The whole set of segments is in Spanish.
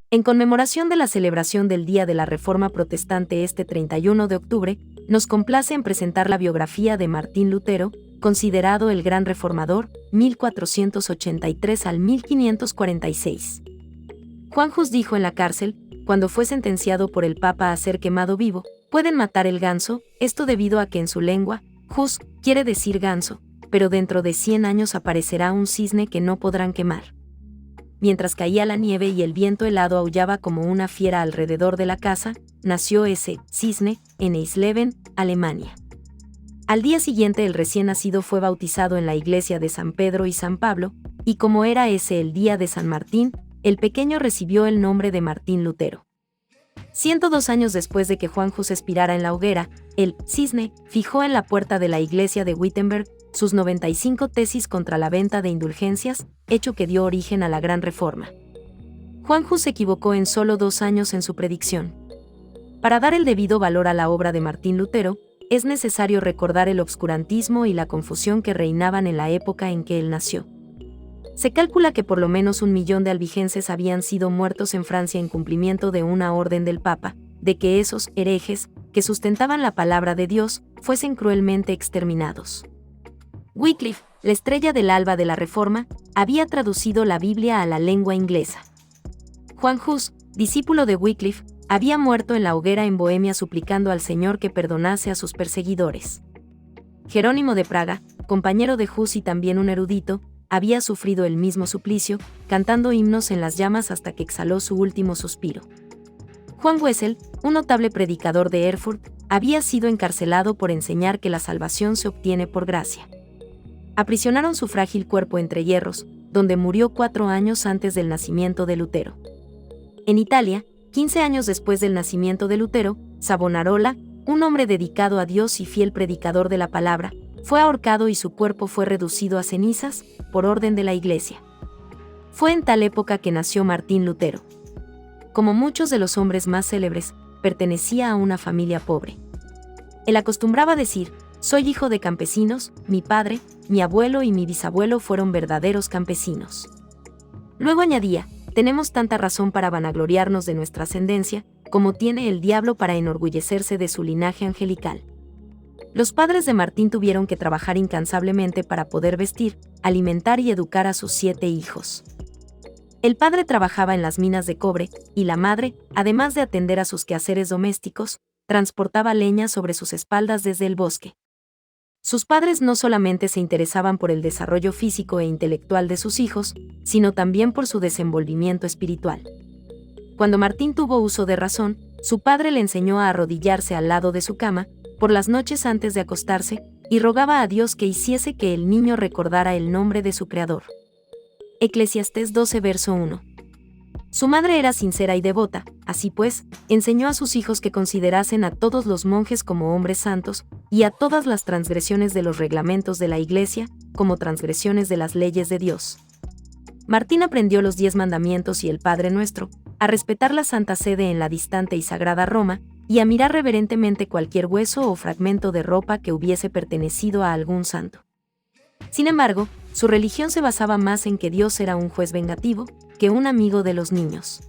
En conmemoración de la celebración del Día de la Reforma Protestante este 31 de octubre, nos complace en presentar la biografía de Martín Lutero, considerado el gran reformador, 1483 al 1546. Juan Hus dijo en la cárcel, cuando fue sentenciado por el Papa a ser quemado vivo, pueden matar el ganso, esto debido a que en su lengua, Hus quiere decir ganso, pero dentro de 100 años aparecerá un cisne que no podrán quemar. Mientras caía la nieve y el viento helado aullaba como una fiera alrededor de la casa, nació ese cisne en Eisleben, Alemania. Al día siguiente el recién nacido fue bautizado en la iglesia de San Pedro y San Pablo, y como era ese el día de San Martín, el pequeño recibió el nombre de Martín Lutero. 102 años después de que Juan Hus expirara en la hoguera, el cisne fijó en la puerta de la iglesia de Wittenberg sus 95 tesis contra la venta de indulgencias, hecho que dio origen a la Gran Reforma. Juan Hus se equivocó en solo 2 años en su predicción. Para dar el debido valor a la obra de Martín Lutero, es necesario recordar el obscurantismo y la confusión que reinaban en la época en que él nació. Se calcula que por lo menos 1 millón de albigenses habían sido muertos en Francia en cumplimiento de una orden del Papa, de que esos herejes, que sustentaban la palabra de Dios, fuesen cruelmente exterminados. Wycliffe, la estrella del alba de la Reforma, había traducido la Biblia a la lengua inglesa. Juan Hus, discípulo de Wycliffe, había muerto en la hoguera en Bohemia suplicando al Señor que perdonase a sus perseguidores. Jerónimo de Praga, compañero de Hus y también un erudito, había sufrido el mismo suplicio, cantando himnos en las llamas hasta que exhaló su último suspiro. Juan Wessel, un notable predicador de Erfurt, había sido encarcelado por enseñar que la salvación se obtiene por gracia. Aprisionaron su frágil cuerpo entre hierros, donde murió 4 años antes del nacimiento de Lutero. En Italia, 15 años después del nacimiento de Lutero, Savonarola, un hombre dedicado a Dios y fiel predicador de la palabra, fue ahorcado y su cuerpo fue reducido a cenizas, por orden de la Iglesia. Fue en tal época que nació Martín Lutero. Como muchos de los hombres más célebres, pertenecía a una familia pobre. Él acostumbraba decir: soy hijo de campesinos, mi padre, mi abuelo y mi bisabuelo fueron verdaderos campesinos. Luego añadía: tenemos tanta razón para vanagloriarnos de nuestra ascendencia, como tiene el diablo para enorgullecerse de su linaje angelical. Los padres de Martín tuvieron que trabajar incansablemente para poder vestir, alimentar y educar a sus 7 hijos. El padre trabajaba en las minas de cobre, y la madre, además de atender a sus quehaceres domésticos, transportaba leña sobre sus espaldas desde el bosque. Sus padres no solamente se interesaban por el desarrollo físico e intelectual de sus hijos, sino también por su desenvolvimiento espiritual. Cuando Martín tuvo uso de razón, su padre le enseñó a arrodillarse al lado de su cama, por las noches antes de acostarse, y rogaba a Dios que hiciese que el niño recordara el nombre de su Creador. Eclesiastés 12 verso 1. Su madre era sincera y devota, así pues, enseñó a sus hijos que considerasen a todos los monjes como hombres santos, y a todas las transgresiones de los reglamentos de la Iglesia, como transgresiones de las leyes de Dios. Martín aprendió los 10 mandamientos y el Padre Nuestro, a respetar la Santa Sede en la distante y sagrada Roma, y a mirar reverentemente cualquier hueso o fragmento de ropa que hubiese pertenecido a algún santo. Sin embargo, su religión se basaba más en que Dios era un juez vengativo, que un amigo de los niños.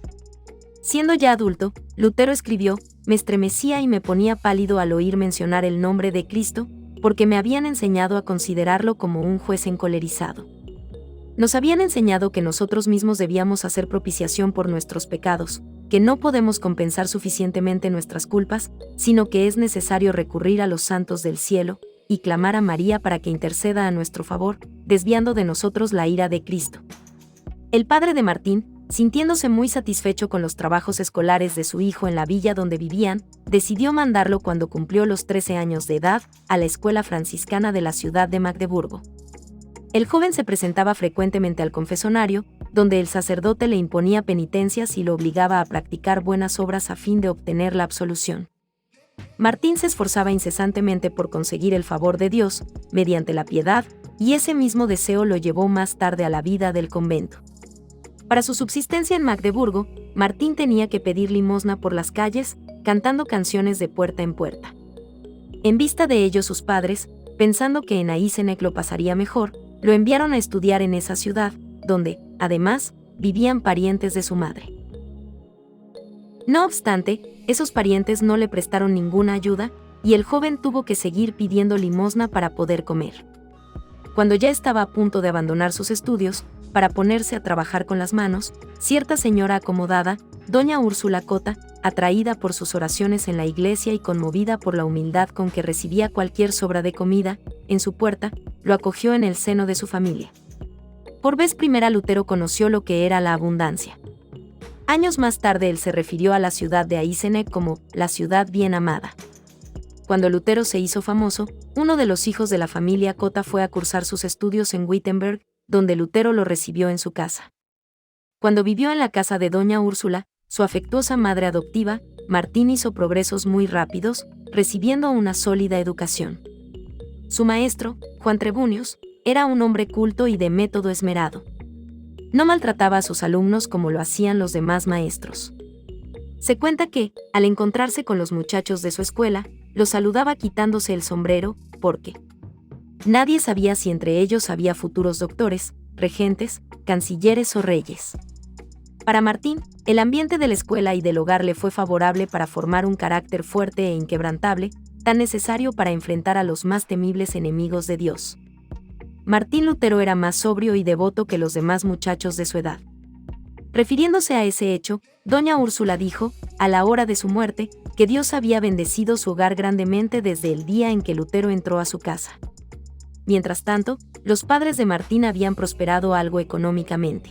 Siendo ya adulto, Lutero escribió: me estremecía y me ponía pálido al oír mencionar el nombre de Cristo, porque me habían enseñado a considerarlo como un juez encolerizado. Nos habían enseñado que nosotros mismos debíamos hacer propiciación por nuestros pecados, que no podemos compensar suficientemente nuestras culpas, sino que es necesario recurrir a los santos del cielo, y clamar a María para que interceda a nuestro favor, desviando de nosotros la ira de Cristo. El padre de Martín, sintiéndose muy satisfecho con los trabajos escolares de su hijo en la villa donde vivían, decidió mandarlo cuando cumplió los 13 años de edad, a la escuela franciscana de la ciudad de Magdeburgo. El joven se presentaba frecuentemente al confesonario, donde el sacerdote le imponía penitencias y lo obligaba a practicar buenas obras a fin de obtener la absolución. Martín se esforzaba incesantemente por conseguir el favor de Dios, mediante la piedad, y ese mismo deseo lo llevó más tarde a la vida del convento. Para su subsistencia en Magdeburgo, Martín tenía que pedir limosna por las calles, cantando canciones de puerta en puerta. En vista de ello sus padres, pensando que en Eisenach lo pasaría mejor, lo enviaron a estudiar en esa ciudad, donde, además, vivían parientes de su madre. No obstante, esos parientes no le prestaron ninguna ayuda, y el joven tuvo que seguir pidiendo limosna para poder comer. Cuando ya estaba a punto de abandonar sus estudios, para ponerse a trabajar con las manos, cierta señora acomodada, doña Úrsula Cota, atraída por sus oraciones en la iglesia y conmovida por la humildad con que recibía cualquier sobra de comida, en su puerta, lo acogió en el seno de su familia. Por vez primera Lutero conoció lo que era la abundancia. Años más tarde él se refirió a la ciudad de Eisenach como la ciudad bien amada. Cuando Lutero se hizo famoso, uno de los hijos de la familia Cota fue a cursar sus estudios en Wittenberg, donde Lutero lo recibió en su casa. Cuando vivió en la casa de doña Úrsula, su afectuosa madre adoptiva, Martín hizo progresos muy rápidos, recibiendo una sólida educación. Su maestro, Juan Trebunius, era un hombre culto y de método esmerado. No maltrataba a sus alumnos como lo hacían los demás maestros. Se cuenta que, al encontrarse con los muchachos de su escuela, los saludaba quitándose el sombrero, porque nadie sabía si entre ellos había futuros doctores, regentes, cancilleres o reyes. Para Martín, el ambiente de la escuela y del hogar le fue favorable para formar un carácter fuerte e inquebrantable, tan necesario para enfrentar a los más temibles enemigos de Dios. Martín Lutero era más sobrio y devoto que los demás muchachos de su edad. Refiriéndose a ese hecho, doña Úrsula dijo, a la hora de su muerte, que Dios había bendecido su hogar grandemente desde el día en que Lutero entró a su casa. Mientras tanto, los padres de Martín habían prosperado algo económicamente.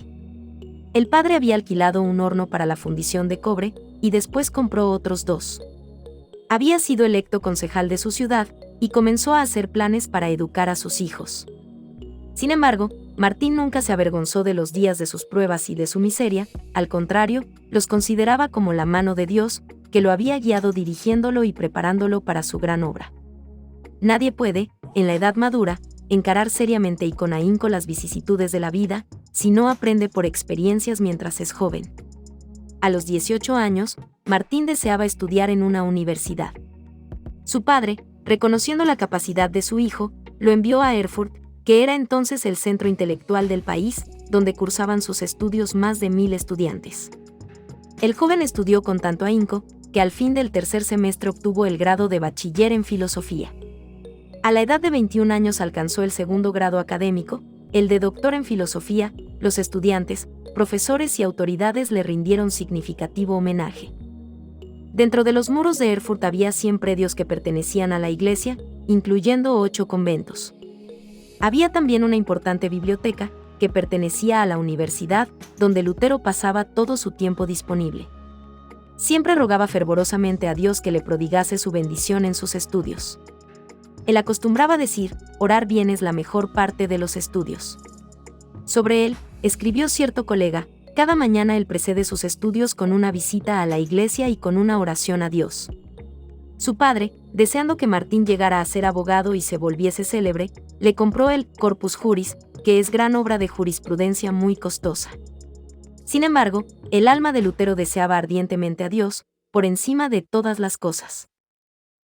El padre había alquilado un horno para la fundición de cobre, y después compró otros 2. Había sido electo concejal de su ciudad, y comenzó a hacer planes para educar a sus hijos. Sin embargo, Martín nunca se avergonzó de los días de sus pruebas y de su miseria, al contrario, los consideraba como la mano de Dios, que lo había guiado dirigiéndolo y preparándolo para su gran obra. Nadie puede, en la edad madura, encarar seriamente y con ahínco las vicisitudes de la vida, si no aprende por experiencias mientras es joven. A los 18 años, Martín deseaba estudiar en una universidad. Su padre, reconociendo la capacidad de su hijo, lo envió a Erfurt, que era entonces el centro intelectual del país, donde cursaban sus estudios más de 1000 estudiantes. El joven estudió con tanto ahínco, que al fin del tercer semestre obtuvo el grado de bachiller en filosofía. A la edad de 21 años alcanzó el segundo grado académico, el de doctor en filosofía. Los estudiantes, profesores y autoridades le rindieron significativo homenaje. Dentro de los muros de Erfurt había 100 predios que pertenecían a la iglesia, incluyendo 8 conventos. Había también una importante biblioteca, que pertenecía a la universidad, donde Lutero pasaba todo su tiempo disponible. Siempre rogaba fervorosamente a Dios que le prodigase su bendición en sus estudios. Él acostumbraba decir, orar bien es la mejor parte de los estudios. Sobre él, escribió cierto colega, cada mañana él precede sus estudios con una visita a la iglesia y con una oración a Dios. Su padre, deseando que Martín llegara a ser abogado y se volviese célebre, le compró el Corpus Juris, que es gran obra de jurisprudencia muy costosa. Sin embargo, el alma de Lutero deseaba ardientemente a Dios, por encima de todas las cosas.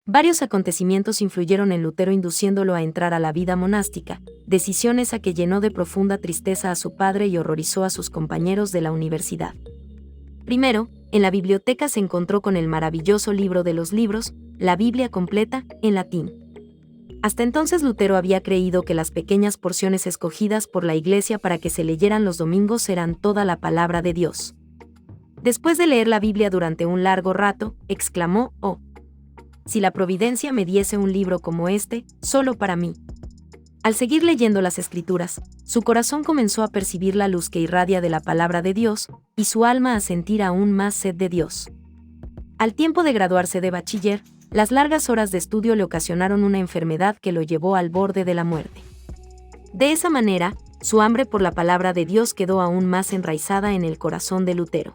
Varios acontecimientos influyeron en Lutero induciéndolo a entrar a la vida monástica, decisión esa que llenó de profunda tristeza a su padre y horrorizó a sus compañeros de la universidad. Primero, en la biblioteca se encontró con el maravilloso libro de los libros, la Biblia completa, en latín. Hasta entonces Lutero había creído que las pequeñas porciones escogidas por la Iglesia para que se leyeran los domingos eran toda la palabra de Dios. Después de leer la Biblia durante un largo rato, exclamó, «Oh, si la providencia me diese un libro como este, solo para mí». Al seguir leyendo las Escrituras, su corazón comenzó a percibir la luz que irradia de la palabra de Dios, y su alma a sentir aún más sed de Dios. Al tiempo de graduarse de bachiller, las largas horas de estudio le ocasionaron una enfermedad que lo llevó al borde de la muerte. De esa manera, su hambre por la palabra de Dios quedó aún más enraizada en el corazón de Lutero.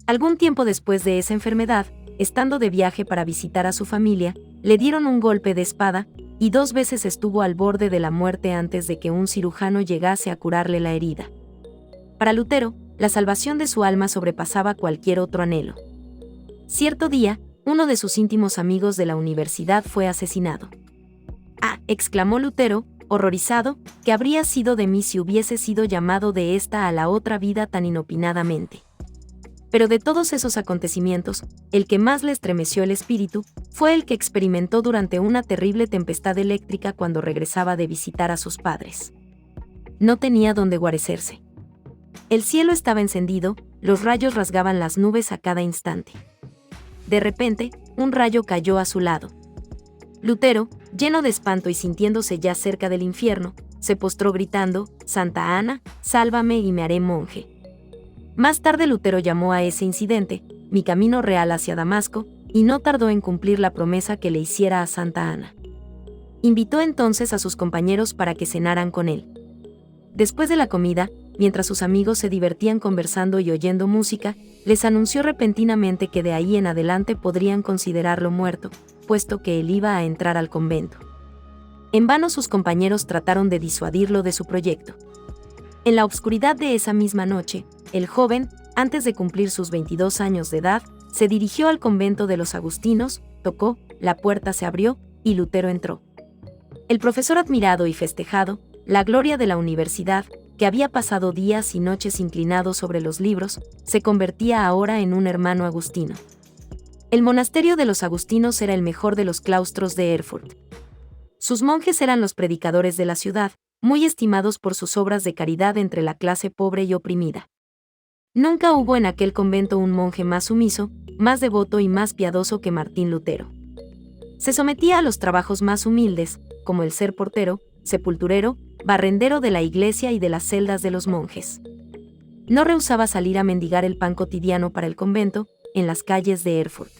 Algún tiempo después de esa enfermedad, estando de viaje para visitar a su familia, le dieron un golpe de espada, y 2 veces estuvo al borde de la muerte antes de que un cirujano llegase a curarle la herida. Para Lutero, la salvación de su alma sobrepasaba cualquier otro anhelo. Cierto día, uno de sus íntimos amigos de la universidad fue asesinado. «Ah», exclamó Lutero, horrorizado, «¿qué habría sido de mí si hubiese sido llamado de esta a la otra vida tan inopinadamente?». Pero de todos esos acontecimientos, el que más le estremeció el espíritu fue el que experimentó durante una terrible tempestad eléctrica cuando regresaba de visitar a sus padres. No tenía dónde guarecerse. El cielo estaba encendido, los rayos rasgaban las nubes a cada instante. De repente, un rayo cayó a su lado. Lutero, lleno de espanto y sintiéndose ya cerca del infierno, se postró gritando: «Santa Ana, sálvame y me haré monje». Más tarde Lutero llamó a ese incidente «mi camino real hacia Damasco», y no tardó en cumplir la promesa que le hiciera a Santa Ana. Invitó entonces a sus compañeros para que cenaran con él. Después de la comida, mientras sus amigos se divertían conversando y oyendo música, les anunció repentinamente que de ahí en adelante podrían considerarlo muerto, puesto que él iba a entrar al convento. En vano sus compañeros trataron de disuadirlo de su proyecto. En la obscuridad de esa misma noche, el joven, antes de cumplir sus 22 años de edad, se dirigió al convento de los agustinos, tocó, la puerta se abrió, y Lutero entró. El profesor admirado y festejado, la gloria de la universidad, que había pasado días y noches inclinado sobre los libros, se convertía ahora en un hermano agustino. El monasterio de los agustinos era el mejor de los claustros de Erfurt. Sus monjes eran los predicadores de la ciudad, muy estimados por sus obras de caridad entre la clase pobre y oprimida. Nunca hubo en aquel convento un monje más sumiso, más devoto y más piadoso que Martín Lutero. Se sometía a los trabajos más humildes, como el ser portero, sepulturero, barrendero de la iglesia y de las celdas de los monjes. No rehusaba salir a mendigar el pan cotidiano para el convento, en las calles de Erfurt.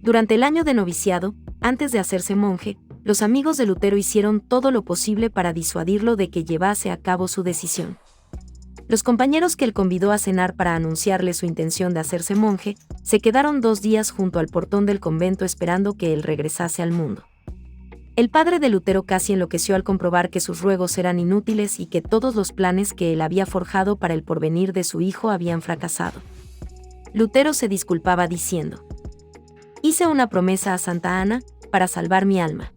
Durante el año de noviciado, antes de hacerse monje, los amigos de Lutero hicieron todo lo posible para disuadirlo de que llevase a cabo su decisión. Los compañeros que él convidó a cenar para anunciarle su intención de hacerse monje, se quedaron 2 días junto al portón del convento esperando que él regresase al mundo. El padre de Lutero casi enloqueció al comprobar que sus ruegos eran inútiles y que todos los planes que él había forjado para el porvenir de su hijo habían fracasado. Lutero se disculpaba diciendo: «Hice una promesa a Santa Ana para salvar mi alma.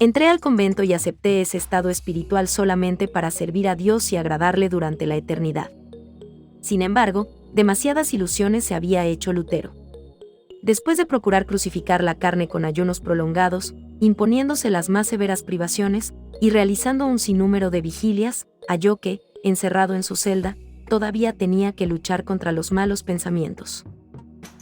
Entré al convento y acepté ese estado espiritual solamente para servir a Dios y agradarle durante la eternidad». Sin embargo, demasiadas ilusiones se había hecho Lutero. Después de procurar crucificar la carne con ayunos prolongados, imponiéndose las más severas privaciones, y realizando un sinnúmero de vigilias, halló que, encerrado en su celda, todavía tenía que luchar contra los malos pensamientos.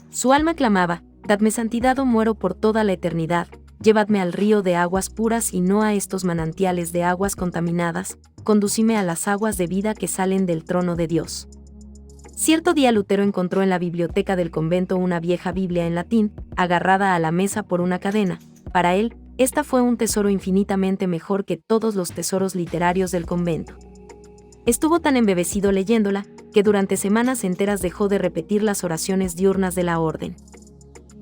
Su alma clamaba: «Dadme santidad o muero por toda la eternidad, llevadme al río de aguas puras y no a estos manantiales de aguas contaminadas, conducime a las aguas de vida que salen del trono de Dios». Cierto día Lutero encontró en la biblioteca del convento una vieja Biblia en latín, agarrada a la mesa por una cadena. Para él, esta fue un tesoro infinitamente mejor que todos los tesoros literarios del convento. Estuvo tan embebecido leyéndola, que durante semanas enteras dejó de repetir las oraciones diurnas de la orden.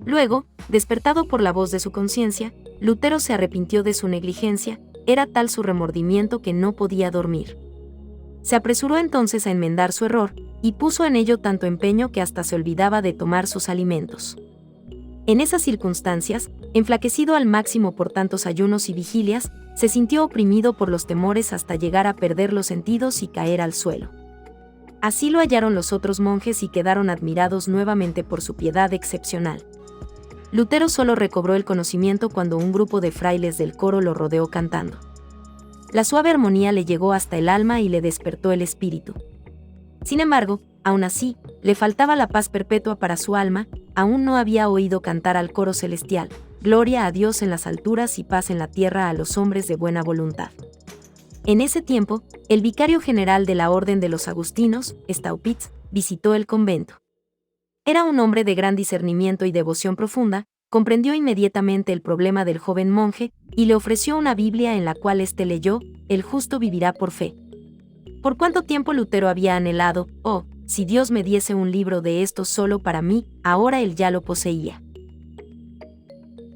Luego, despertado por la voz de su conciencia, Lutero se arrepintió de su negligencia, era tal su remordimiento que no podía dormir. Se apresuró entonces a enmendar su error, y puso en ello tanto empeño que hasta se olvidaba de tomar sus alimentos. En esas circunstancias, enflaquecido al máximo por tantos ayunos y vigilias, se sintió oprimido por los temores hasta llegar a perder los sentidos y caer al suelo. Así lo hallaron los otros monjes y quedaron admirados nuevamente por su piedad excepcional. Lutero solo recobró el conocimiento cuando un grupo de frailes del coro lo rodeó cantando. La suave armonía le llegó hasta el alma y le despertó el espíritu. Sin embargo, aún así, le faltaba la paz perpetua para su alma, aún no había oído cantar al coro celestial: «Gloria a Dios en las alturas y paz en la tierra a los hombres de buena voluntad». En ese tiempo, el vicario general de la Orden de los Agustinos, Staupitz, visitó el convento. Era un hombre de gran discernimiento y devoción profunda, comprendió inmediatamente el problema del joven monje, y le ofreció una Biblia en la cual éste leyó: «El justo vivirá por fe». Por cuánto tiempo Lutero había anhelado: «Oh, si Dios me diese un libro de estos solo para mí», ahora él ya lo poseía.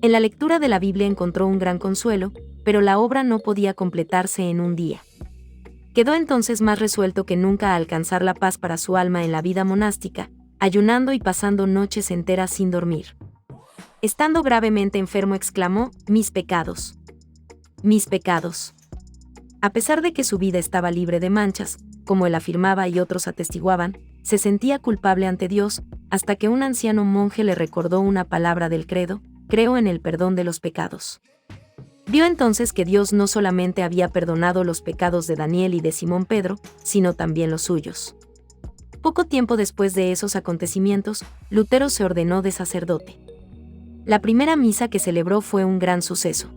En la lectura de la Biblia encontró un gran consuelo, pero la obra no podía completarse en un día. Quedó entonces más resuelto que nunca a alcanzar la paz para su alma en la vida monástica, ayunando y pasando noches enteras sin dormir. Estando gravemente enfermo exclamó: «Mis pecados. Mis pecados». A pesar de que su vida estaba libre de manchas, como él afirmaba y otros atestiguaban, se sentía culpable ante Dios, hasta que un anciano monje le recordó una palabra del credo: creo en el perdón de los pecados. Vio entonces que Dios no solamente había perdonado los pecados de Daniel y de Simón Pedro, sino también los suyos. Poco tiempo después de esos acontecimientos, Lutero se ordenó de sacerdote. La primera misa que celebró fue un gran suceso.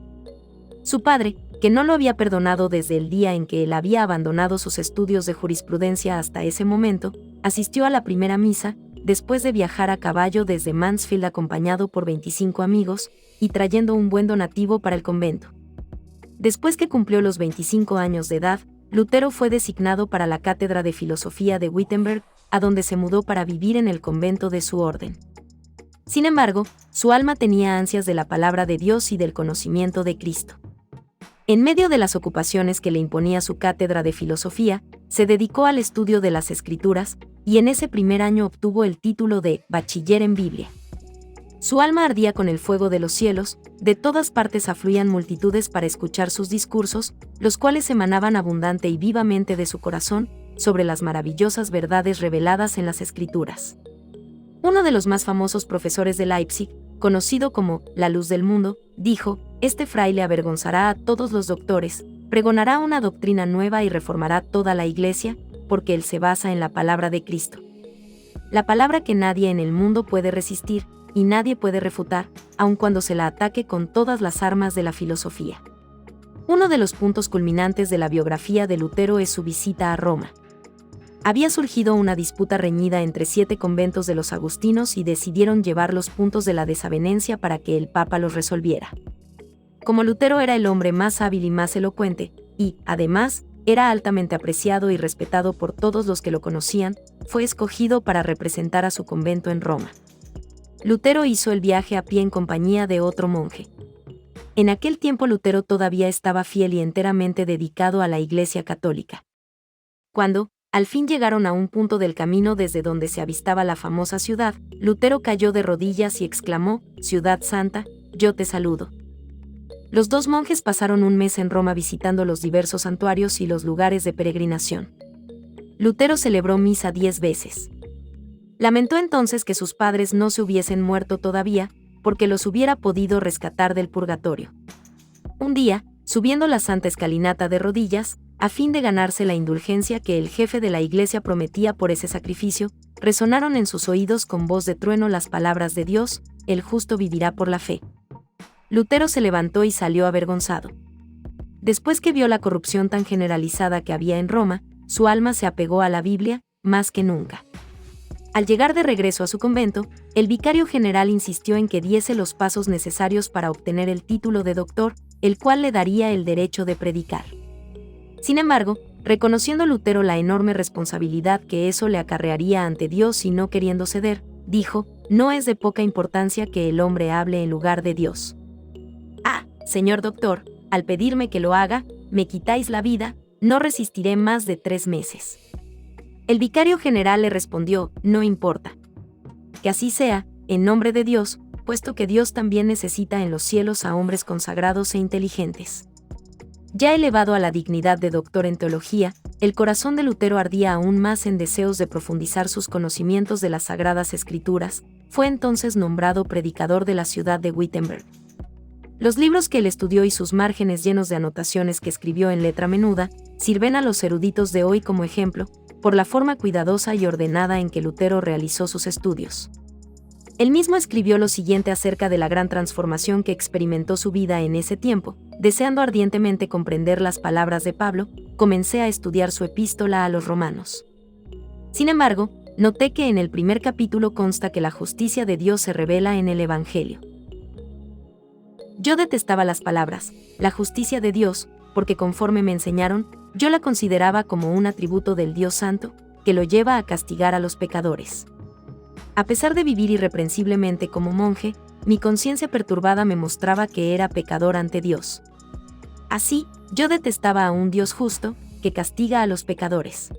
Su padre, que no lo había perdonado desde el día en que él había abandonado sus estudios de jurisprudencia hasta ese momento, asistió a la primera misa, después de viajar a caballo desde Mansfield acompañado por 25 amigos, y trayendo un buen donativo para el convento. Después que cumplió los 25 años de edad, Lutero fue designado para la cátedra de filosofía de Wittenberg, a donde se mudó para vivir en el convento de su orden. Sin embargo, su alma tenía ansias de la palabra de Dios y del conocimiento de Cristo. En medio de las ocupaciones que le imponía su cátedra de filosofía, se dedicó al estudio de las Escrituras, y en ese primer año obtuvo el título de bachiller en Biblia. Su alma ardía con el fuego de los cielos, de todas partes afluían multitudes para escuchar sus discursos, los cuales emanaban abundante y vivamente de su corazón, sobre las maravillosas verdades reveladas en las Escrituras. Uno de los más famosos profesores de Leipzig, conocido como la luz del mundo, dijo: este fraile avergonzará a todos los doctores, pregonará una doctrina nueva y reformará toda la Iglesia, porque él se basa en la palabra de Cristo. La palabra que nadie en el mundo puede resistir, y nadie puede refutar, aun cuando se la ataque con todas las armas de la filosofía. Uno de los puntos culminantes de la biografía de Lutero es su visita a Roma. Había surgido una disputa reñida entre 7 conventos de los agustinos y decidieron llevar los puntos de la desavenencia para que el Papa los resolviera. Como Lutero era el hombre más hábil y más elocuente, y, además, era altamente apreciado y respetado por todos los que lo conocían, fue escogido para representar a su convento en Roma. Lutero hizo el viaje a pie en compañía de otro monje. En aquel tiempo Lutero todavía estaba fiel y enteramente dedicado a la Iglesia católica. Cuando, al fin llegaron a un punto del camino desde donde se avistaba la famosa ciudad, Lutero cayó de rodillas y exclamó: Ciudad Santa, yo te saludo. Los dos monjes pasaron un mes en Roma visitando los diversos santuarios y los lugares de peregrinación. Lutero celebró misa 10 veces. Lamentó entonces que sus padres no se hubiesen muerto todavía, porque los hubiera podido rescatar del purgatorio. Un día, subiendo la santa escalinata de rodillas, a fin de ganarse la indulgencia que el jefe de la Iglesia prometía por ese sacrificio, resonaron en sus oídos con voz de trueno las palabras de Dios: el justo vivirá por la fe. Lutero se levantó y salió avergonzado. Después que vio la corrupción tan generalizada que había en Roma, su alma se apegó a la Biblia, más que nunca. Al llegar de regreso a su convento, el vicario general insistió en que diese los pasos necesarios para obtener el título de doctor, el cual le daría el derecho de predicar. Sin embargo, reconociendo Lutero la enorme responsabilidad que eso le acarrearía ante Dios y no queriendo ceder, dijo: no es de poca importancia que el hombre hable en lugar de Dios. Ah, señor doctor, al pedirme que lo haga, me quitáis la vida, no resistiré más de 3 meses. El vicario general le respondió: no importa. Que así sea, en nombre de Dios, puesto que Dios también necesita en los cielos a hombres consagrados e inteligentes. Ya elevado a la dignidad de doctor en teología, el corazón de Lutero ardía aún más en deseos de profundizar sus conocimientos de las Sagradas Escrituras. Fue entonces nombrado predicador de la ciudad de Wittenberg. Los libros que él estudió y sus márgenes llenos de anotaciones que escribió en letra menuda, sirven a los eruditos de hoy como ejemplo, por la forma cuidadosa y ordenada en que Lutero realizó sus estudios. Él mismo escribió lo siguiente acerca de la gran transformación que experimentó su vida en ese tiempo: deseando ardientemente comprender las palabras de Pablo, comencé a estudiar su epístola a los romanos. Sin embargo, noté que en el primer capítulo consta que la justicia de Dios se revela en el Evangelio. Yo detestaba las palabras, la justicia de Dios, porque conforme me enseñaron, yo la consideraba como un atributo del Dios Santo, que lo lleva a castigar a los pecadores. A pesar de vivir irreprensiblemente como monje, mi conciencia perturbada me mostraba que era pecador ante Dios. Así, yo detestaba a un Dios justo, que castiga a los pecadores.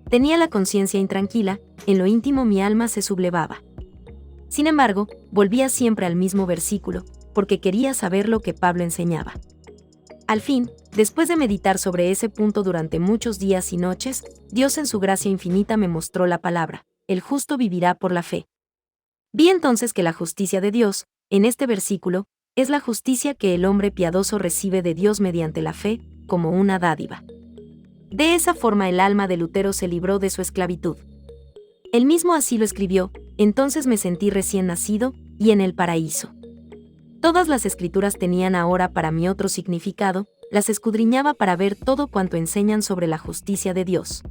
Tenía la conciencia intranquila, en lo íntimo mi alma se sublevaba. Sin embargo, volvía siempre al mismo versículo, porque quería saber lo que Pablo enseñaba. Al fin, después de meditar sobre ese punto durante muchos días y noches, Dios en su gracia infinita me mostró la palabra: el justo vivirá por la fe. Vi entonces que la justicia de Dios, en este versículo, es la justicia que el hombre piadoso recibe de Dios mediante la fe, como una dádiva. De esa forma el alma de Lutero se libró de su esclavitud. Él mismo así lo escribió: entonces me sentí recién nacido, y en el paraíso. Todas las escrituras tenían ahora para mí otro significado, las escudriñaba para ver todo cuanto enseñan sobre la justicia de Dios.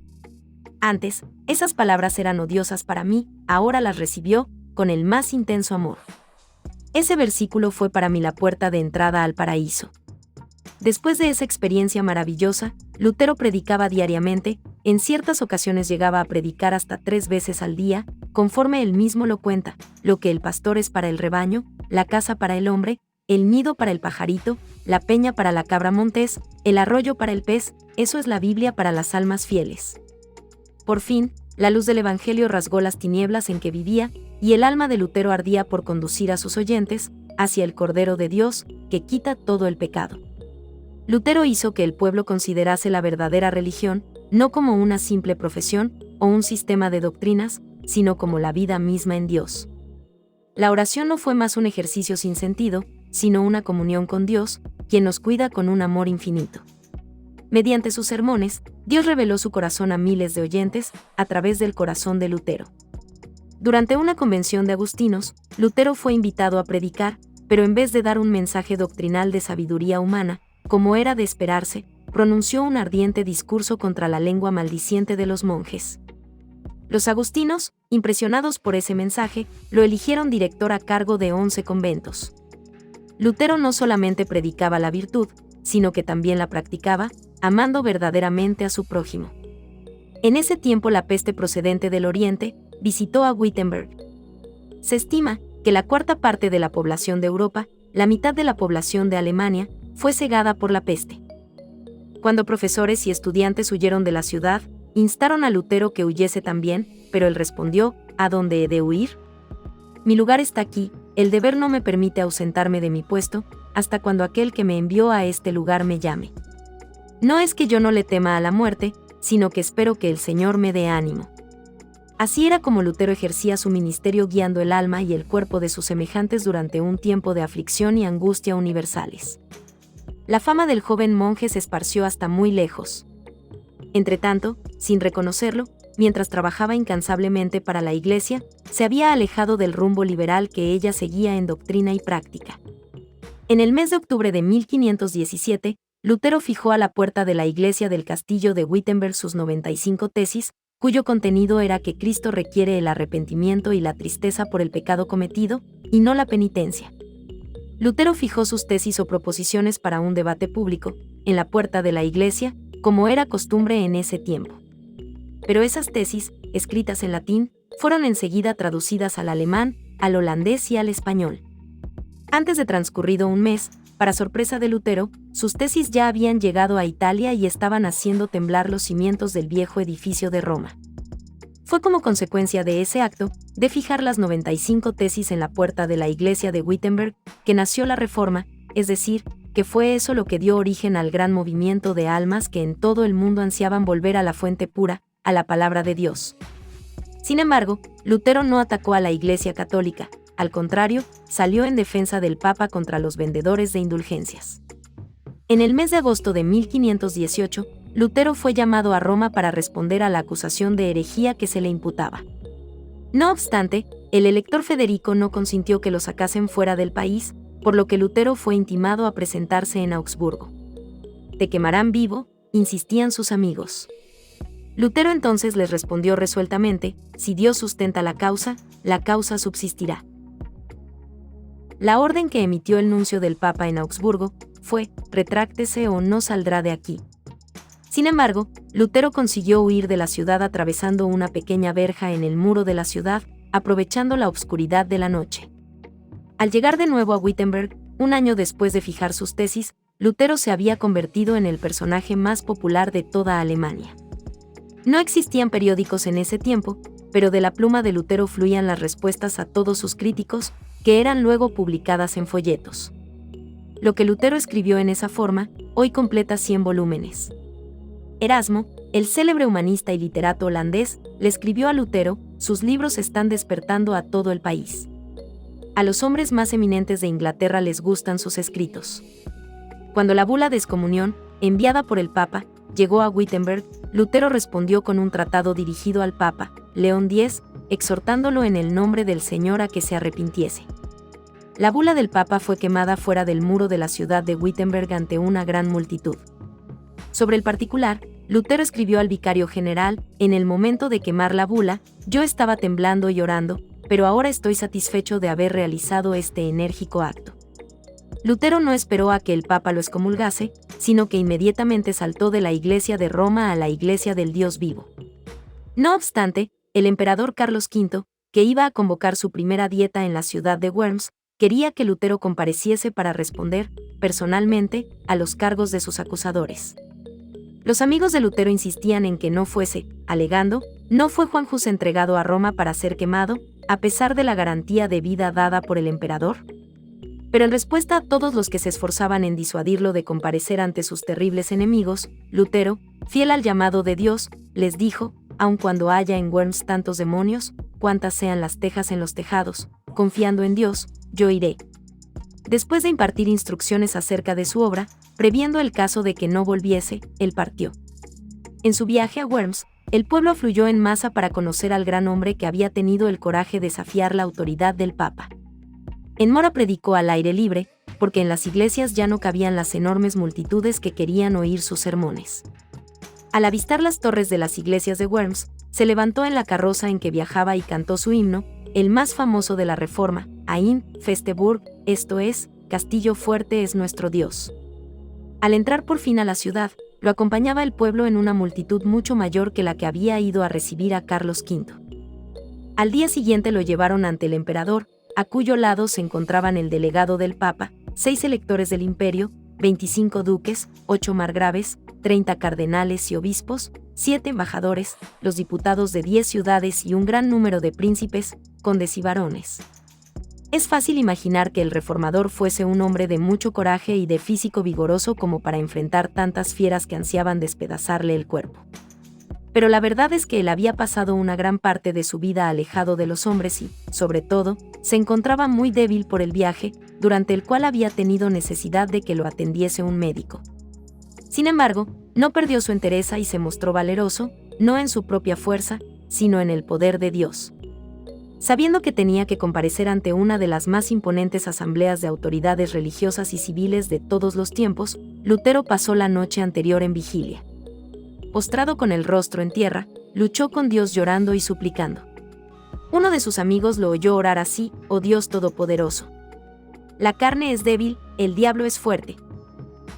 Antes, esas palabras eran odiosas para mí, ahora las recibió con el más intenso amor. Ese versículo fue para mí la puerta de entrada al paraíso. Después de esa experiencia maravillosa, Lutero predicaba diariamente, en ciertas ocasiones llegaba a predicar hasta 3 veces al día, conforme él mismo lo cuenta: lo que el pastor es para el rebaño, la casa para el hombre, el nido para el pajarito, la peña para la cabra montés, el arroyo para el pez, eso es la Biblia para las almas fieles. Por fin, la luz del Evangelio rasgó las tinieblas en que vivía, y el alma de Lutero ardía por conducir a sus oyentes hacia el Cordero de Dios, que quita todo el pecado. Lutero hizo que el pueblo considerase la verdadera religión, no como una simple profesión o un sistema de doctrinas, sino como la vida misma en Dios. La oración no fue más un ejercicio sin sentido, sino una comunión con Dios, quien nos cuida con un amor infinito. Mediante sus sermones, Dios reveló su corazón a miles de oyentes, a través del corazón de Lutero. Durante una convención de agustinos, Lutero fue invitado a predicar, pero en vez de dar un mensaje doctrinal de sabiduría humana, como era de esperarse, pronunció un ardiente discurso contra la lengua maldiciente de los monjes. Los agustinos, impresionados por ese mensaje, lo eligieron director a cargo de 11 conventos. Lutero no solamente predicaba la virtud, sino que también la practicaba, amando verdaderamente a su prójimo. En ese tiempo la peste procedente del Oriente visitó a Wittenberg. Se estima que la 1/4 parte de la población de Europa, la mitad de la población de Alemania, fue cegada por la peste. Cuando profesores y estudiantes huyeron de la ciudad, instaron a Lutero que huyese también, pero él respondió: ¿a dónde he de huir? Mi lugar está aquí, el deber no me permite ausentarme de mi puesto, hasta cuando aquel que me envió a este lugar me llame. No es que yo no le tema a la muerte, sino que espero que el Señor me dé ánimo. Así era como Lutero ejercía su ministerio, guiando el alma y el cuerpo de sus semejantes durante un tiempo de aflicción y angustia universales. La fama del joven monje se esparció hasta muy lejos. Entretanto, sin reconocerlo, mientras trabajaba incansablemente para la Iglesia, se había alejado del rumbo liberal que ella seguía en doctrina y práctica. En el mes de octubre de 1517, Lutero fijó a la puerta de la iglesia del castillo de Wittenberg sus 95 tesis, cuyo contenido era que Cristo requiere el arrepentimiento y la tristeza por el pecado cometido, y no la penitencia. Lutero fijó sus tesis o proposiciones para un debate público, en la puerta de la iglesia, como era costumbre en ese tiempo. Pero esas tesis, escritas en latín, fueron enseguida traducidas al alemán, al holandés y al español. Antes de transcurrido un mes, para sorpresa de Lutero, sus tesis ya habían llegado a Italia y estaban haciendo temblar los cimientos del viejo edificio de Roma. Fue como consecuencia de ese acto, de fijar las 95 tesis en la puerta de la iglesia de Wittenberg, que nació la Reforma, es decir, que fue eso lo que dio origen al gran movimiento de almas que en todo el mundo ansiaban volver a la fuente pura, a la palabra de Dios. Sin embargo, Lutero no atacó a la Iglesia católica, al contrario, salió en defensa del Papa contra los vendedores de indulgencias. En el mes de agosto de 1518, Lutero fue llamado a Roma para responder a la acusación de herejía que se le imputaba. No obstante, el elector Federico no consintió que lo sacasen fuera del país, por lo que Lutero fue intimado a presentarse en Augsburgo. «Te quemarán vivo», insistían sus amigos. Lutero entonces les respondió resueltamente: si Dios sustenta la causa subsistirá. La orden que emitió el nuncio del Papa en Augsburgo fue: retráctese o no saldrá de aquí. Sin embargo, Lutero consiguió huir de la ciudad atravesando una pequeña verja en el muro de la ciudad, aprovechando la obscuridad de la noche. Al llegar de nuevo a Wittenberg, un año después de fijar sus tesis, Lutero se había convertido en el personaje más popular de toda Alemania. No existían periódicos en ese tiempo, pero de la pluma de Lutero fluían las respuestas a todos sus críticos, que eran luego publicadas en folletos. lo que Lutero escribió en esa forma, hoy completa 100 volúmenes. Erasmo, el célebre humanista y literato holandés, le escribió a Lutero: sus libros están despertando a todo el país. A los hombres más eminentes de Inglaterra les gustan sus escritos. Cuando la bula de excomunión, enviada por el Papa, llegó a Wittenberg, Lutero respondió con un tratado dirigido al Papa, León X, exhortándolo en el nombre del Señor a que se arrepintiese. La bula del Papa fue quemada fuera del muro de la ciudad de Wittenberg ante una gran multitud. Sobre el particular, Lutero escribió al vicario general: en el momento de quemar la bula, yo estaba temblando y orando, pero ahora estoy satisfecho de haber realizado este enérgico acto. Lutero no esperó a que el Papa lo excomulgase, sino que inmediatamente saltó de la Iglesia de Roma a la Iglesia del Dios vivo. No obstante, el emperador Carlos V, que iba a convocar su primera dieta en la ciudad de Worms, quería que Lutero compareciese para responder, personalmente, a los cargos de sus acusadores. Los amigos de Lutero insistían en que no fuese, alegando: ¿no fue Juan Hus entregado a Roma para ser quemado, a pesar de la garantía de vida dada por el emperador? Pero en respuesta a todos los que se esforzaban en disuadirlo de comparecer ante sus terribles enemigos, Lutero, fiel al llamado de Dios, les dijo: aun cuando haya en Worms tantos demonios, cuantas sean las tejas en los tejados, confiando en Dios, yo iré. Después de impartir instrucciones acerca de su obra, previendo el caso de que no volviese, él partió. En su viaje a Worms, el pueblo afluyó en masa para conocer al gran hombre que había tenido el coraje de desafiar la autoridad del Papa. En Mora predicó al aire libre, porque en las iglesias ya no cabían las enormes multitudes que querían oír sus sermones. Al avistar las torres de las iglesias de Worms, se levantó en la carroza en que viajaba y cantó su himno, el más famoso de la Reforma: Ein feste Burg, esto es, Castillo fuerte es nuestro Dios. Al entrar por fin a la ciudad, lo acompañaba el pueblo en una multitud mucho mayor que la que había ido a recibir a Carlos V. Al día siguiente lo llevaron ante el emperador, a cuyo lado se encontraban el delegado del Papa, 6 electores del imperio, 25 duques, 8 margraves, 30 cardenales y obispos, 7 embajadores, los diputados de 10 ciudades y un gran número de príncipes, condes y barones. Es fácil imaginar que el reformador fuese un hombre de mucho coraje y de físico vigoroso como para enfrentar tantas fieras que ansiaban despedazarle el cuerpo. Pero la verdad es que él había pasado una gran parte de su vida alejado de los hombres y, sobre todo, se encontraba muy débil por el viaje, durante el cual había tenido necesidad de que lo atendiese un médico. Sin embargo, no perdió su entereza y se mostró valeroso, no en su propia fuerza, sino en el poder de Dios. Sabiendo que tenía que comparecer ante una de las más imponentes asambleas de autoridades religiosas y civiles de todos los tiempos, Lutero pasó la noche anterior en vigilia. Postrado con el rostro en tierra, luchó con Dios llorando y suplicando. Uno de sus amigos lo oyó orar así: «Oh Dios Todopoderoso. La carne es débil, el diablo es fuerte.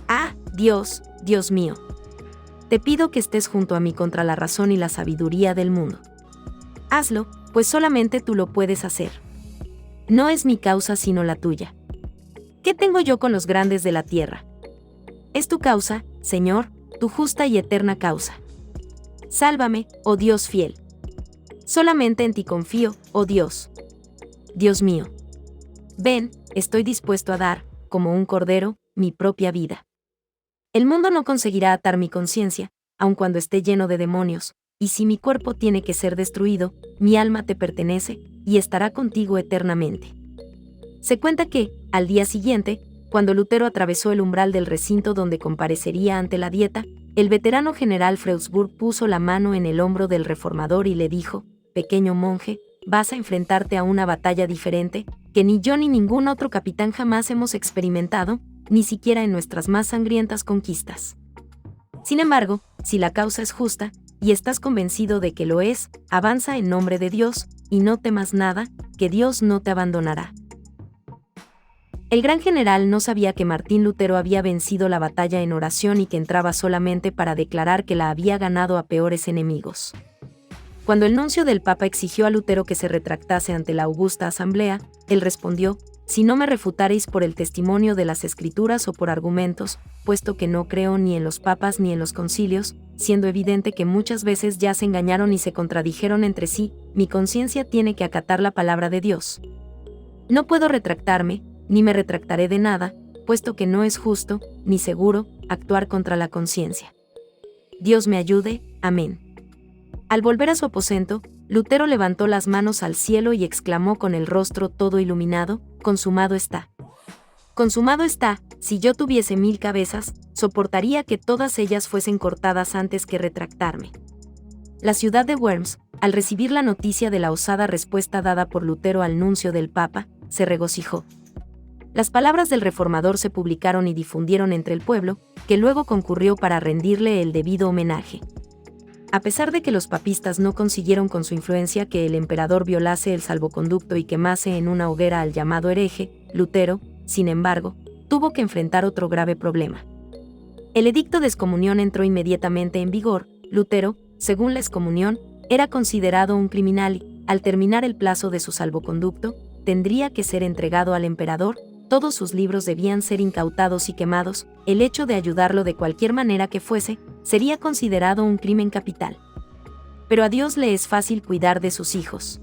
Ah, Dios, Dios mío. Te pido que estés junto a mí contra la razón y la sabiduría del mundo. Hazlo, pues solamente tú lo puedes hacer. No es mi causa sino la tuya. ¿Qué tengo yo con los grandes de la tierra? Es tu causa, Señor, tu justa y eterna causa. Sálvame, oh Dios fiel. Solamente en ti confío, oh Dios. Dios mío. Ven, estoy dispuesto a dar, como un cordero, mi propia vida. El mundo no conseguirá atar mi conciencia, aun cuando esté lleno de demonios, y si mi cuerpo tiene que ser destruido, mi alma te pertenece, y estará contigo eternamente». Se cuenta que, al día siguiente, cuando Lutero atravesó el umbral del recinto donde comparecería ante la dieta, el veterano general Freudsburg puso la mano en el hombro del reformador y le dijo: «Pequeño monje, vas a enfrentarte a una batalla diferente, que ni yo ni ningún otro capitán jamás hemos experimentado, ni siquiera en nuestras más sangrientas conquistas. Sin embargo, si la causa es justa, y estás convencido de que lo es, avanza en nombre de Dios, y no temas nada, que Dios no te abandonará». El gran general no sabía que Martín Lutero había vencido la batalla en oración y que entraba solamente para declarar que la había ganado a peores enemigos. Cuando el nuncio del Papa exigió a Lutero que se retractase ante la augusta asamblea, él respondió: «Si no me refutareis por el testimonio de las Escrituras o por argumentos, puesto que no creo ni en los papas ni en los concilios, siendo evidente que muchas veces ya se engañaron y se contradijeron entre sí, mi conciencia tiene que acatar la palabra de Dios. No puedo retractarme, ni me retractaré de nada, puesto que no es justo, ni seguro, actuar contra la conciencia. Dios me ayude, amén. Al volver a su aposento, Lutero levantó las manos al cielo y exclamó con el rostro todo iluminado: consumado está. Consumado está. Si yo tuviese 1000 cabezas, soportaría que todas ellas fuesen cortadas antes que retractarme. La ciudad de Worms, al recibir la noticia de la osada respuesta dada por Lutero al nuncio del Papa, se regocijó. Las palabras del reformador se publicaron y difundieron entre el pueblo, que luego concurrió para rendirle el debido homenaje. A pesar de que los papistas no consiguieron con su influencia que el emperador violase el salvoconducto y quemase en una hoguera al llamado hereje, Lutero, sin embargo, tuvo que enfrentar otro grave problema. El edicto de excomunión entró inmediatamente en vigor. Lutero, según la excomunión, era considerado un criminal y, al terminar el plazo de su salvoconducto, tendría que ser entregado al emperador. Todos sus libros debían ser incautados y quemados. El hecho de ayudarlo de cualquier manera que fuese, sería considerado un crimen capital. Pero a Dios le es fácil cuidar de sus hijos.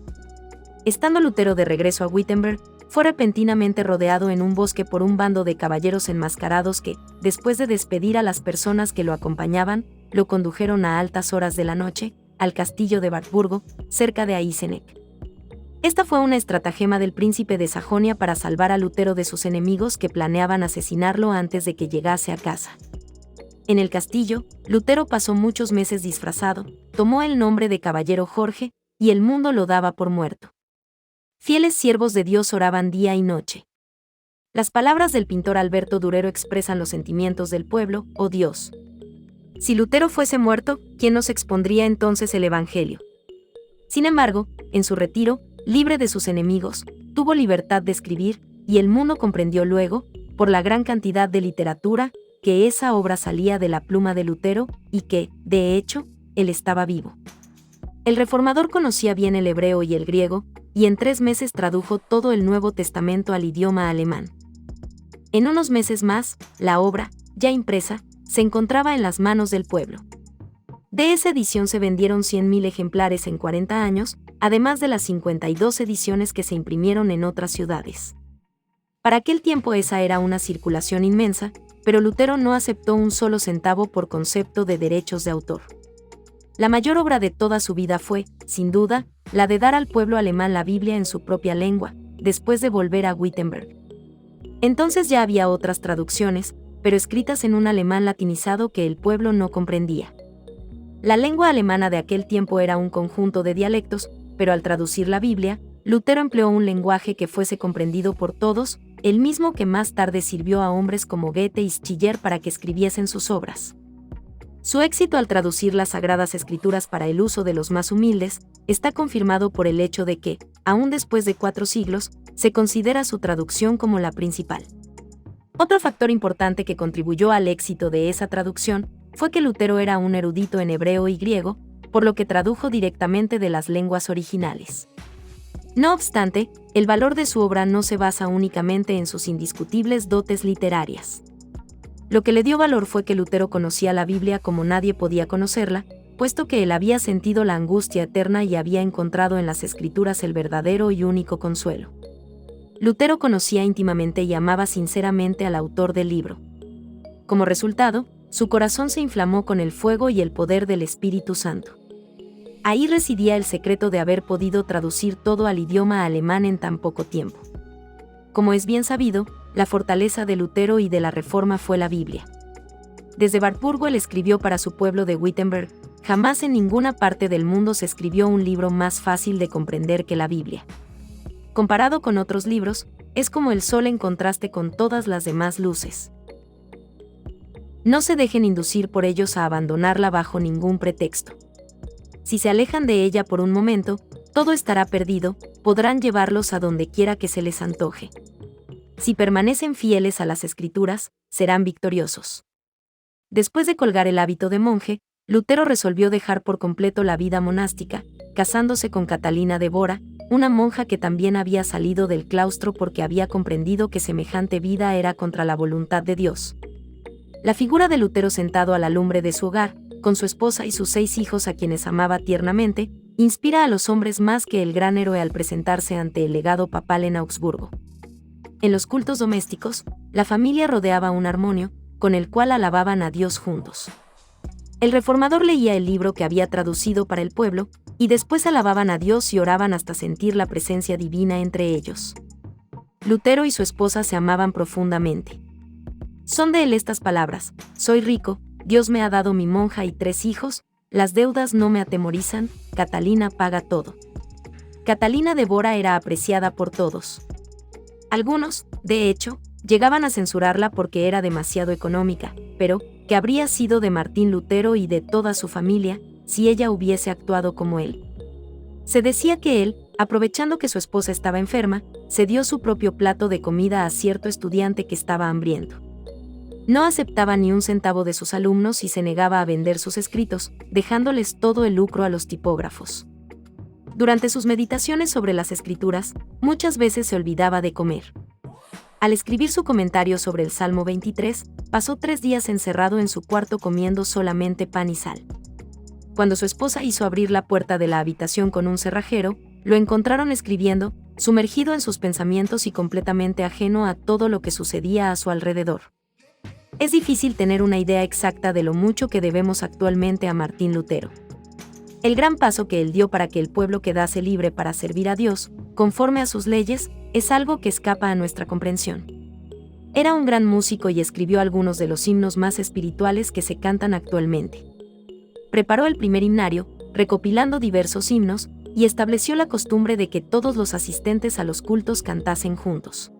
Estando Lutero de regreso a Wittenberg, fue repentinamente rodeado en un bosque por un bando de caballeros enmascarados que, después de despedir a las personas que lo acompañaban, lo condujeron a altas horas de la noche, al castillo de Wartburgo, cerca de Eisenach. Esta fue una estratagema del príncipe de Sajonia para salvar a Lutero de sus enemigos que planeaban asesinarlo antes de que llegase a casa. En el castillo, Lutero pasó muchos meses disfrazado, tomó el nombre de Caballero Jorge, y el mundo lo daba por muerto. Fieles siervos de Dios oraban día y noche. Las palabras del pintor Alberto Durero expresan los sentimientos del pueblo: oh Dios. Si Lutero fuese muerto, ¿quién nos expondría entonces el Evangelio? Sin embargo, en su retiro, libre de sus enemigos, tuvo libertad de escribir, y el mundo comprendió luego, por la gran cantidad de literatura, que esa obra salía de la pluma de Lutero, y que, de hecho, él estaba vivo. El reformador conocía bien el hebreo y el griego, y en 3 meses tradujo todo el Nuevo Testamento al idioma alemán. En unos meses más, la obra, ya impresa, se encontraba en las manos del pueblo. De esa edición se vendieron 100.000 ejemplares en 40 años, además de las 52 ediciones que se imprimieron en otras ciudades. Para aquel tiempo esa era una circulación inmensa, pero Lutero no aceptó un solo centavo por concepto de derechos de autor. La mayor obra de toda su vida fue, sin duda, la de dar al pueblo alemán la Biblia en su propia lengua, después de volver a Wittenberg. Entonces ya había otras traducciones, pero escritas en un alemán latinizado que el pueblo no comprendía. La lengua alemana de aquel tiempo era un conjunto de dialectos, pero al traducir la Biblia, Lutero empleó un lenguaje que fuese comprendido por todos, el mismo que más tarde sirvió a hombres como Goethe y Schiller para que escribiesen sus obras. Su éxito al traducir las Sagradas Escrituras para el uso de los más humildes está confirmado por el hecho de que, aún después de 4 siglos, se considera su traducción como la principal. Otro factor importante que contribuyó al éxito de esa traducción fue que Lutero era un erudito en hebreo y griego, por lo que tradujo directamente de las lenguas originales. No obstante, el valor de su obra no se basa únicamente en sus indiscutibles dotes literarias. Lo que le dio valor fue que Lutero conocía la Biblia como nadie podía conocerla, puesto que él había sentido la angustia eterna y había encontrado en las Escrituras el verdadero y único consuelo. Lutero conocía íntimamente y amaba sinceramente al autor del libro. Como resultado, su corazón se inflamó con el fuego y el poder del Espíritu Santo. Ahí residía el secreto de haber podido traducir todo al idioma alemán en tan poco tiempo. Como es bien sabido, la fortaleza de Lutero y de la Reforma fue la Biblia. Desde Wartburgo él escribió para su pueblo de Wittenberg: jamás en ninguna parte del mundo se escribió un libro más fácil de comprender que la Biblia. Comparado con otros libros, es como el sol en contraste con todas las demás luces. No se dejen inducir por ellos a abandonarla bajo ningún pretexto. Si se alejan de ella por un momento, todo estará perdido, podrán llevarlos a donde quiera que se les antoje. Si permanecen fieles a las Escrituras, serán victoriosos. Después de colgar el hábito de monje, Lutero resolvió dejar por completo la vida monástica, casándose con Catalina de Bora, una monja que también había salido del claustro porque había comprendido que semejante vida era contra la voluntad de Dios. La figura de Lutero sentado a la lumbre de su hogar, con su esposa y sus 6 hijos a quienes amaba tiernamente, inspira a los hombres más que el gran héroe al presentarse ante el legado papal en Augsburgo. En los cultos domésticos, la familia rodeaba un armonio, con el cual alababan a Dios juntos. El reformador leía el libro que había traducido para el pueblo, y después alababan a Dios y oraban hasta sentir la presencia divina entre ellos. Lutero y su esposa se amaban profundamente. Son de él estas palabras: soy rico, Dios me ha dado mi monja y 3 hijos, las deudas no me atemorizan, Catalina paga todo. Catalina de Bora era apreciada por todos. Algunos, de hecho, llegaban a censurarla porque era demasiado económica, pero ¿qué habría sido de Martín Lutero y de toda su familia si ella hubiese actuado como él? Se decía que él, aprovechando que su esposa estaba enferma, se dio su propio plato de comida a cierto estudiante que estaba hambriento. No aceptaba ni un centavo de sus alumnos y se negaba a vender sus escritos, dejándoles todo el lucro a los tipógrafos. Durante sus meditaciones sobre las escrituras, muchas veces se olvidaba de comer. Al escribir su comentario sobre el Salmo 23, pasó 3 días encerrado en su cuarto comiendo solamente pan y sal. Cuando su esposa hizo abrir la puerta de la habitación con un cerrajero, lo encontraron escribiendo, sumergido en sus pensamientos y completamente ajeno a todo lo que sucedía a su alrededor. Es difícil tener una idea exacta de lo mucho que debemos actualmente a Martín Lutero. El gran paso que él dio para que el pueblo quedase libre para servir a Dios, conforme a sus leyes, es algo que escapa a nuestra comprensión. Era un gran músico y escribió algunos de los himnos más espirituales que se cantan actualmente. Preparó el primer himnario, recopilando diversos himnos, y estableció la costumbre de que todos los asistentes a los cultos cantasen juntos.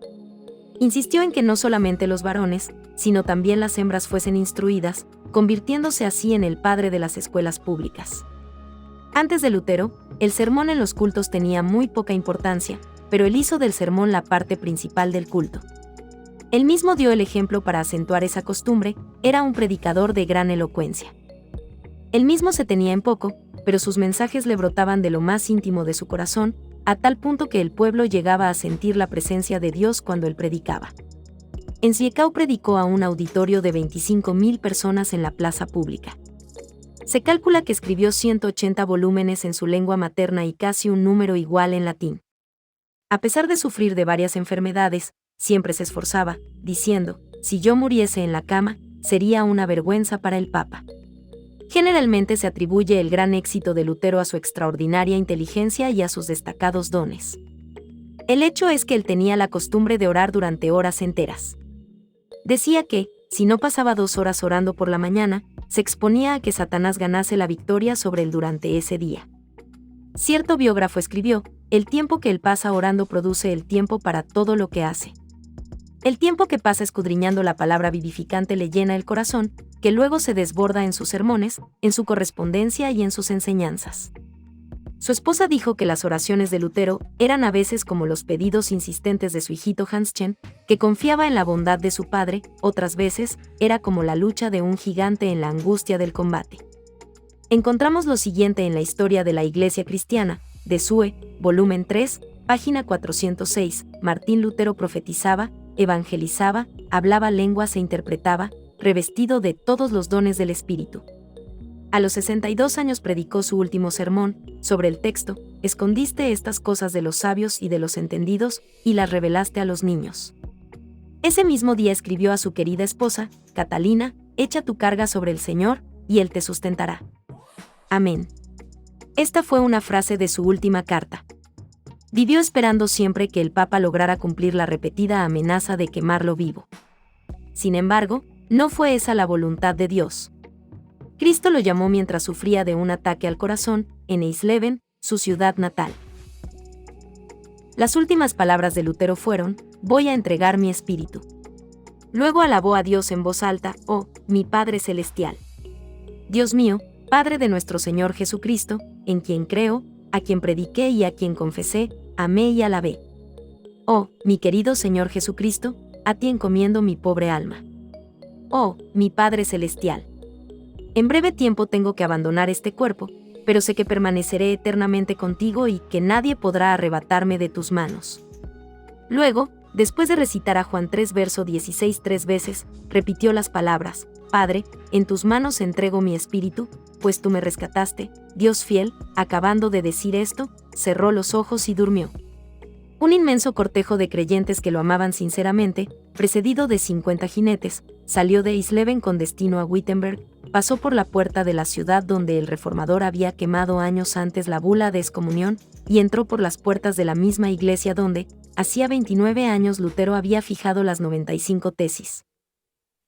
Insistió en que no solamente los varones, sino también las hembras fuesen instruidas, convirtiéndose así en el padre de las escuelas públicas. Antes de Lutero, el sermón en los cultos tenía muy poca importancia, pero él hizo del sermón la parte principal del culto. Él mismo dio el ejemplo para acentuar esa costumbre, era un predicador de gran elocuencia. Él mismo se tenía en poco, pero sus mensajes le brotaban de lo más íntimo de su corazón, a tal punto que el pueblo llegaba a sentir la presencia de Dios cuando él predicaba. En Zwickau predicó a un auditorio de 25.000 personas en la plaza pública. Se calcula que escribió 180 volúmenes en su lengua materna y casi un número igual en latín. A pesar de sufrir de varias enfermedades, siempre se esforzaba, diciendo, si yo muriese en la cama, sería una vergüenza para el Papa. Generalmente se atribuye el gran éxito de Lutero a su extraordinaria inteligencia y a sus destacados dones. El hecho es que él tenía la costumbre de orar durante horas enteras. Decía que, si no pasaba 2 horas orando por la mañana, se exponía a que Satanás ganase la victoria sobre él durante ese día. Cierto biógrafo escribió, el tiempo que él pasa orando produce el tiempo para todo lo que hace. El tiempo que pasa escudriñando la palabra vivificante le llena el corazón, que luego se desborda en sus sermones, en su correspondencia y en sus enseñanzas. Su esposa dijo que las oraciones de Lutero eran a veces como los pedidos insistentes de su hijito Hanschen, que confiaba en la bondad de su padre, otras veces era como la lucha de un gigante en la angustia del combate. Encontramos lo siguiente en la historia de la Iglesia Cristiana, de Sue, volumen 3, página 406, Martín Lutero profetizaba, evangelizaba, hablaba lenguas e interpretaba, revestido de todos los dones del Espíritu. A los 62 años predicó su último sermón, sobre el texto, escondiste estas cosas de los sabios y de los entendidos, y las revelaste a los niños. Ese mismo día escribió a su querida esposa, Catalina, echa tu carga sobre el Señor, y Él te sustentará. Amén. Esta fue una frase de su última carta. Vivió esperando siempre que el Papa lograra cumplir la repetida amenaza de quemarlo vivo. Sin embargo, no fue esa la voluntad de Dios. Cristo lo llamó mientras sufría de un ataque al corazón, en Eisleben, su ciudad natal. Las últimas palabras de Lutero fueron, voy a entregar mi espíritu. Luego alabó a Dios en voz alta, oh, mi Padre Celestial. Dios mío, Padre de nuestro Señor Jesucristo, en quien creo, a quien prediqué y a quien confesé, amé y alabé. Oh, mi querido Señor Jesucristo, a ti encomiendo mi pobre alma. Oh, mi Padre Celestial. En breve tiempo tengo que abandonar este cuerpo, pero sé que permaneceré eternamente contigo y que nadie podrá arrebatarme de tus manos. Luego, después de recitar a Juan 3 verso 16 3 veces, repitió las palabras, Padre, en tus manos entrego mi espíritu, pues tú me rescataste, Dios fiel, acabando de decir esto, cerró los ojos y durmió. Un inmenso cortejo de creyentes que lo amaban sinceramente, precedido de 50 jinetes, salió de Eisleben con destino a Wittenberg, pasó por la puerta de la ciudad donde el reformador había quemado años antes la bula de excomunión, y entró por las puertas de la misma iglesia donde, hacía 29 años Lutero había fijado las 95 tesis.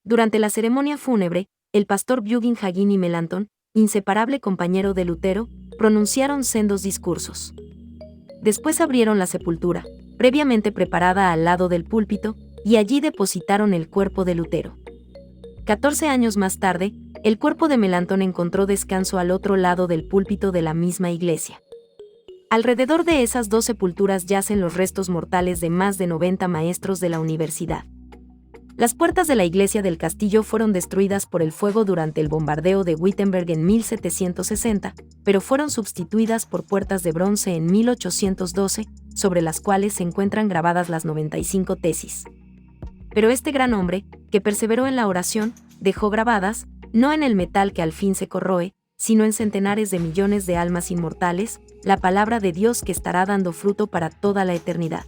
Durante la ceremonia fúnebre, el pastor Bugin Hagin y Melanchthon, inseparable compañero de Lutero, pronunciaron sendos discursos. Después abrieron la sepultura, previamente preparada al lado del púlpito, y allí depositaron el cuerpo de Lutero. 14 años más tarde, el cuerpo de Melanchthon encontró descanso al otro lado del púlpito de la misma iglesia. Alrededor de esas dos sepulturas yacen los restos mortales de más de 90 maestros de la universidad. Las puertas de la iglesia del castillo fueron destruidas por el fuego durante el bombardeo de Wittenberg en 1760, pero fueron sustituidas por puertas de bronce en 1812, sobre las cuales se encuentran grabadas las 95 tesis. Pero este gran hombre, que perseveró en la oración, dejó grabadas, no en el metal que al fin se corroe, sino en centenares de millones de almas inmortales, la palabra de Dios que estará dando fruto para toda la eternidad.